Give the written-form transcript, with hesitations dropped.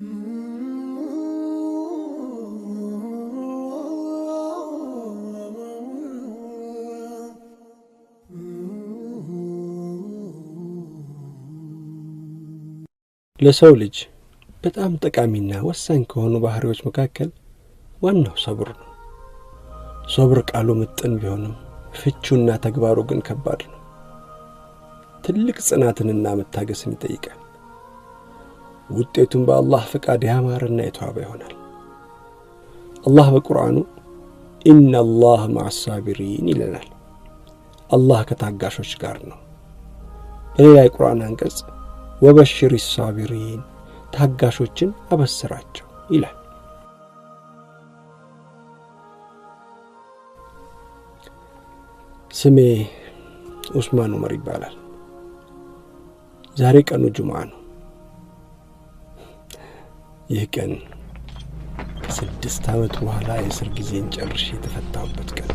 ለሰው ልጅ በጣም ጠቃሚና ወሳኝ ከሆኑ ባህሪዎች መካከል ዋናው ሰብር ነው። ሰብር ቃሉ ምጥን ቢሆንም ፍቹና ተግባሩ ግን ከባድ ነው። ትልቅ ጽናትንና መታገስን ይጠይቃል። ውጤቱም በአላህ ፈቃድ ያማረና የተዋበ ይሆናል። አላህ በቁርአኑ ኢነላህ መዐሳቢሪን ይለናል። አላህ ከታጋሾች ጋር ነው። በሌላ የቁርአን አንቀጽ ወበሽሪ ሳቢሪን ታጋሾችን አበስራቸው ይላል። ስሜ ዑስማን ዑመር ይባላል። ዛሬ ቀኑ ጁምዓ ነው። ይህ ቀን ከ6 ዓመት በኋላ የእስር ጊዜን ጨርሼ የተፈታሁበት ቀን።